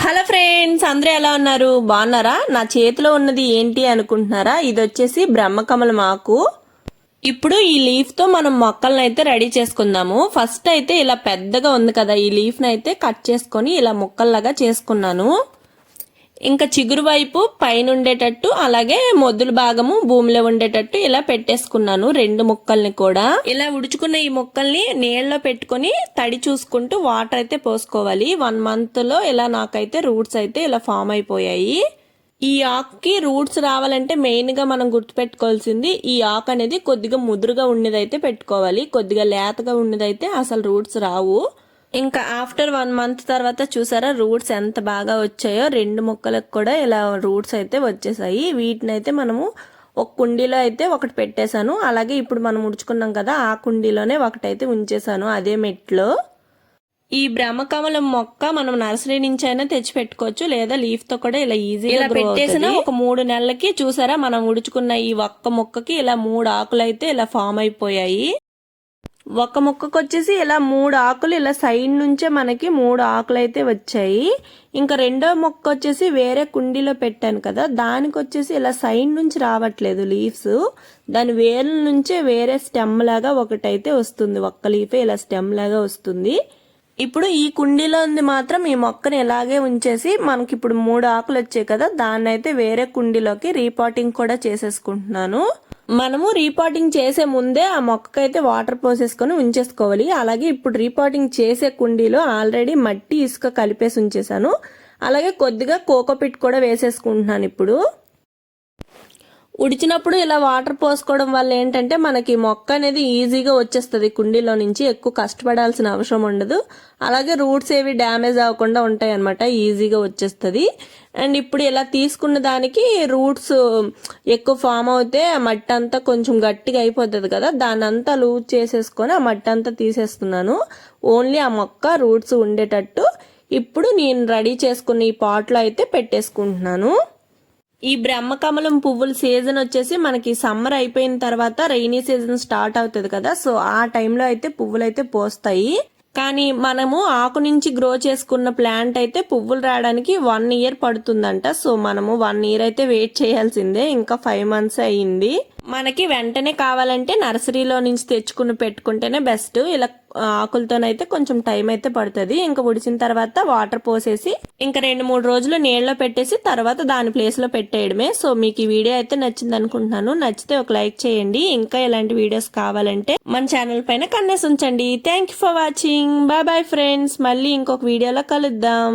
Hello friends, అందరూ ఎలా ఉన్నారు? బాగున్నారా? నా చేతిలో ఉన్నది ఏంటి అనుకుంటున్నారా? ఇది వచ్చేసి బ్రహ్మకమలం ఆకు. ఇప్పుడు ఈ లీఫ్ తో మనం మొక్కలను అయితే రెడీ చేసుకుందాము. ఫస్ట్ అయితే ఇలా పెద్దగా ఉంది కదా, ఈ లీఫ్ ని అయితే కట్ చేసుకొని ఇలా ముక్కల్లాగా చేసుకున్నాను. ఇంకా చిగురు వైపు పైన ఉండేటట్టు, అలాగే మొద్దుల భాగము భూమిలో ఉండేటట్టు ఇలా పెట్టేసుకున్నాను. రెండు ముక్కల్ని కూడా ఇలా ఉడుచుకున్న ఈ ముక్కల్ని నీళ్ళలో పెట్టుకుని తడి చూసుకుంటూ వాటర్ అయితే పోసుకోవాలి. 1 month లో ఇలా నాకైతే రూట్స్ అయితే ఇలా ఫామ్ అయిపోయాయి. ఈ ఆకుకి రూట్స్ రావాలంటే మెయిన్ గా మనం గుర్తుపెట్టుకోవాల్సింది, ఈ ఆకు అనేది కొద్దిగా ముదురుగా ఉన్నదైతే పెట్టుకోవాలి. కొద్దిగా లేతగా ఉన్నదైతే అసలు రూట్స్ రావు. ఇంకా ఆఫ్టర్ 1 month తర్వాత చూసారా రూట్స్ ఎంత బాగా వచ్చాయో. 2 మొక్కలకు కూడా ఇలా రూట్స్ అయితే వచ్చేసాయి. వీటిని అయితే మనము ఒక కుండీలో అయితే ఒకటి పెట్టేశాను. అలాగే ఇప్పుడు మనం ఉడుచుకున్నాం కదా, ఆ కుండీలోనే ఒకటైతే ఉంచేసాను అదే మెట్లో. ఈ బ్రహ్మకమలం మొక్క మనం నర్సరీ నుంచి అయినా తెచ్చి పెట్టుకోవచ్చు, లేదా లీఫ్ తో కూడా ఇలా ఈజీగా పెట్టేసిన ఒక 3 నెలలకి చూసారా మనం ఉడుచుకున్న ఈ ఒక్క మొక్కకి ఇలా 3 ఆకులు అయితే ఇలా ఫామ్ అయిపోయాయి. ఒక మొక్కకు వచ్చేసి ఇలా 3 ఆకులు ఇలా సైడ్ నుంచే మనకి 3 ఆకులు అయితే వచ్చాయి. ఇంకా రెండో మొక్క వచ్చేసి వేరే కుండీలో పెట్టాను కదా, దానికి వచ్చేసి ఇలా సైడ్ నుంచి రావట్లేదు లీవ్స్, దాని వేర్ల నుంచే వేరే స్టెమ్ లాగా ఒకటైతే వస్తుంది. ఒక్క లీఫే ఇలా స్టెమ్ లాగా వస్తుంది. ఇప్పుడు ఈ కుండీలో ఉంది మాత్రం ఈ మొక్కని ఇలాగే ఉంచేసి మనకి ఇప్పుడు 3 ఆకులు వచ్చాయి కదా, దాన్ని అయితే వేరే కుండీలోకి రీపాటింగ్ కూడా చేసేసుకుంటున్నాను. మనము రీపాటింగ్ చేసే ముందే ఆ మొక్కకైతే వాటర్ పోసేసుకొని ఉంచేసుకోవాలి. అలాగే ఇప్పుడు రీపాటింగ్ చేసే కుండీలో ఆల్రెడీ మట్టి ఇసుక కలిపేసి ఉంచేసాను. అలాగే కొద్దిగా కోకోపిట్ కూడా వేసేసుకుంటున్నాను. ఇప్పుడు ఉడిచినప్పుడు ఇలా వాటర్ పోసుకోవడం వల్ల ఏంటంటే మనకి మొక్క అనేది ఈజీగా వచ్చేస్తుంది. కుండీలో నుంచి ఎక్కువ కష్టపడాల్సిన అవసరం ఉండదు. అలాగే రూట్స్ ఏవి డ్యామేజ్ అవ్వకుండా ఉంటాయి అన్నమాట, ఈజీగా వచ్చేస్తుంది. అండ్ ఇప్పుడు ఇలా తీసుకున్న దానికి రూట్స్ ఎక్కువ ఫామ్ అవుతే ఆ మట్టి అంతా కొంచెం గట్టిగా అయిపోతుంది కదా, దాన్ని అంతా లూజ్ చేసేసుకొని ఆ మట్టి అంతా తీసేస్తున్నాను. ఓన్లీ ఆ మొక్క రూట్స్ ఉండేటట్టు ఇప్పుడు నేను రెడీ చేసుకున్న ఈ పాట్లో అయితే పెట్టేసుకుంటున్నాను. ఈ బ్రహ్మకమలం పువ్వుల సీజన్ వచ్చేసి మనకి సమ్మర్ అయిపోయిన తర్వాత రైనీ సీజన్ స్టార్ట్ అవుతుంది కదా, సో ఆ టైంలో అయితే పువ్వులు అయితే పోస్తాయి. కానీ మనము ఆకు నుంచి గ్రో చేసుకున్న ప్లాంట్ అయితే పువ్వులు రావడానికి 1 year పడుతుందంట. సో మనము 1 year అయితే వెయిట్ చేయాల్సిందే. ఇంకా 5 months అయ్యింది. మనకి వెంటనే కావాలంటే నర్సరీలో నుంచి తెచ్చుకుని పెట్టుకుంటేనే బెస్ట్. ఇలా ఆకులతోనైతే కొంచెం టైం అయితే పడుతుంది. ఇంకా ఉడిచిన తర్వాత వాటర్ పోసేసి ఇంకా 2-3 రోజులు నీళ్ళలో పెట్టేసి తర్వాత దాని ప్లేస్ లో పెట్టేయడమే. సో మీకు ఈ వీడియో అయితే నచ్చింది అనుకుంటున్నాను. నచ్చితే ఒక లైక్ చేయండి. ఇంకా ఇలాంటి వీడియోస్ కావాలంటే మన ఛానల్ పైన కన్నేసి ఉంచండి. Thank you for watching. Bye bye friends, మళ్ళీ ఇంకొక వీడియోలో కలుద్దాం.